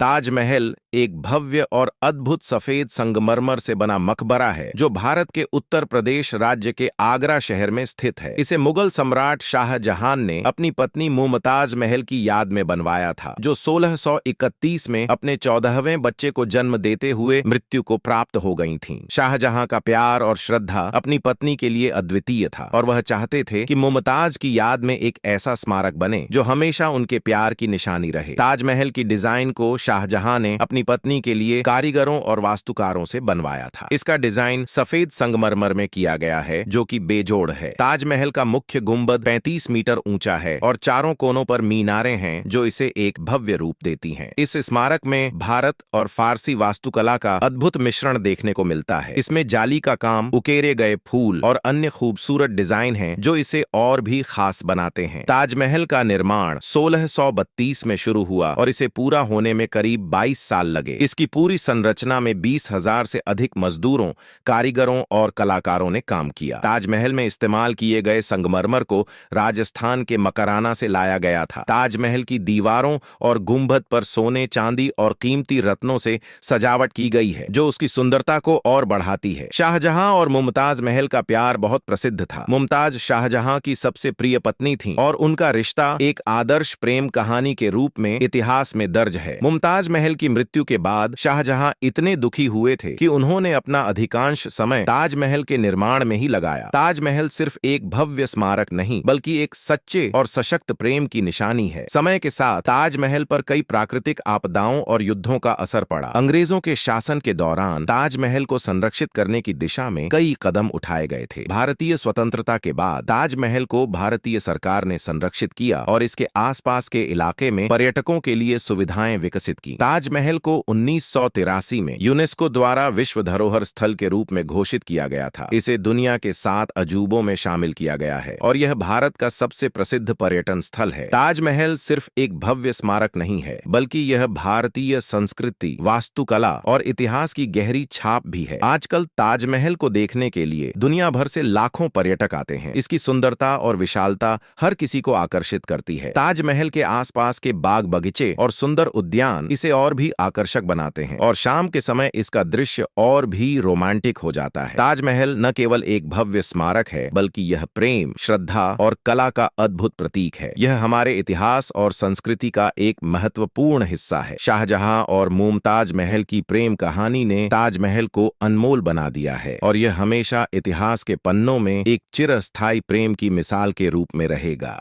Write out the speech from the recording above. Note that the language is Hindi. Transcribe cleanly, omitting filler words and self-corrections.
ताजमहल एक भव्य और अद्भुत सफेद संगमरमर से बना मकबरा है जो भारत के उत्तर प्रदेश राज्य के आगरा शहर में स्थित है। इसे मुगल सम्राट शाहजहां ने अपनी पत्नी मुमताज महल की याद में बनवाया था, जो 1631 में अपने 14वें बच्चे को जन्म देते हुए मृत्यु को प्राप्त हो गई थीं। शाहजहां का प्यार और श्रद्धा अपनी पत्नी के लिए अद्वितीय था और वह चाहते थे कि मुमताज की याद में एक ऐसा स्मारक बने जो हमेशा उनके प्यार की निशानी रहे। ताजमहल की डिजाइन को शाहजहां ने अपनी पत्नी के लिए कारीगरों और वास्तुकारों से बनवाया था। इसका डिजाइन सफेद संगमरमर में किया गया है जो कि बेजोड़ है। ताजमहल का मुख्य गुंबद 35 मीटर ऊंचा है और चारों कोनों पर मीनारें हैं जो इसे एक भव्य रूप देती हैं। इस स्मारक में भारत और फारसी वास्तुकला का अद्भुत मिश्रण देखने को मिलता है। इसमें जाली का काम, उकेरे गए फूल और अन्य खूबसूरत डिजाइन हैं जो इसे और भी खास बनाते हैं। ताजमहल का निर्माण 1632 में शुरू हुआ और इसे पूरा होने में करीब 22 साल लगे। इसकी पूरी संरचना में 20,000 से अधिक मजदूरों, कारीगरों और कलाकारों ने काम किया। ताजमहल में इस्तेमाल किए गए संगमरमर को राजस्थान के मकराना से लाया गया था। ताजमहल की दीवारों और गुंबद पर सोने, चांदी और कीमती रत्नों से सजावट की गई है जो उसकी सुंदरता को और बढ़ाती है। शाहजहां और मुमताज महल का प्यार बहुत प्रसिद्ध था। मुमताज शाहजहां की सबसे प्रिय पत्नी थी और उनका रिश्ता एक आदर्श प्रेम कहानी के रूप में इतिहास में दर्ज है। मुमताज महल की मृत्यु के बाद शाहजहां इतने दुखी हुए थे कि उन्होंने अपना अधिकांश समय ताजमहल के निर्माण में ही लगाया। ताजमहल सिर्फ एक भव्य स्मारक नहीं बल्कि एक सच्चे और सशक्त प्रेम की निशानी है। समय के साथ ताजमहल पर कई प्राकृतिक आपदाओं और युद्धों का असर पड़ा। अंग्रेजों के शासन के दौरान ताजमहल को संरक्षित करने की दिशा में कई कदम उठाए गए थे। भारतीय स्वतंत्रता के बाद ताजमहल को भारतीय सरकार ने संरक्षित किया और इसके आसपास के इलाके में पर्यटकों के लिए सुविधाएं विकसित की। ताजमहल को 1983 में यूनेस्को द्वारा विश्व धरोहर स्थल के रूप में घोषित किया गया था। इसे दुनिया के 7 अजूबों में शामिल किया गया है और यह भारत का सबसे प्रसिद्ध पर्यटन स्थल है। ताजमहल सिर्फ एक भव्य स्मारक नहीं है बल्कि यह भारतीय संस्कृति, वास्तुकला और इतिहास की गहरी छाप भी है। आजकल ताजमहल को देखने के लिए दुनिया भर से लाखों पर्यटक आते हैं। इसकी सुंदरता और विशालता हर किसी को आकर्षित करती है। ताजमहल के आसपास के बाग बगीचे और सुंदर उद्यान इसे और भी आकर्षक बनाते हैं और शाम के समय इसका दृश्य और भी रोमांटिक हो जाता है। ताजमहल न केवल एक भव्य स्मारक है बल्कि यह प्रेम, श्रद्धा और कला का अद्भुत प्रतीक है। यह हमारे इतिहास और संस्कृति का एक महत्वपूर्ण हिस्सा है। शाहजहां और मुमताज महल की प्रेम कहानी ने ताजमहल को अनमोल बना दिया है और यह हमेशा इतिहास के पन्नों में एक चिरस्थायी प्रेम की मिसाल के रूप में रहेगा।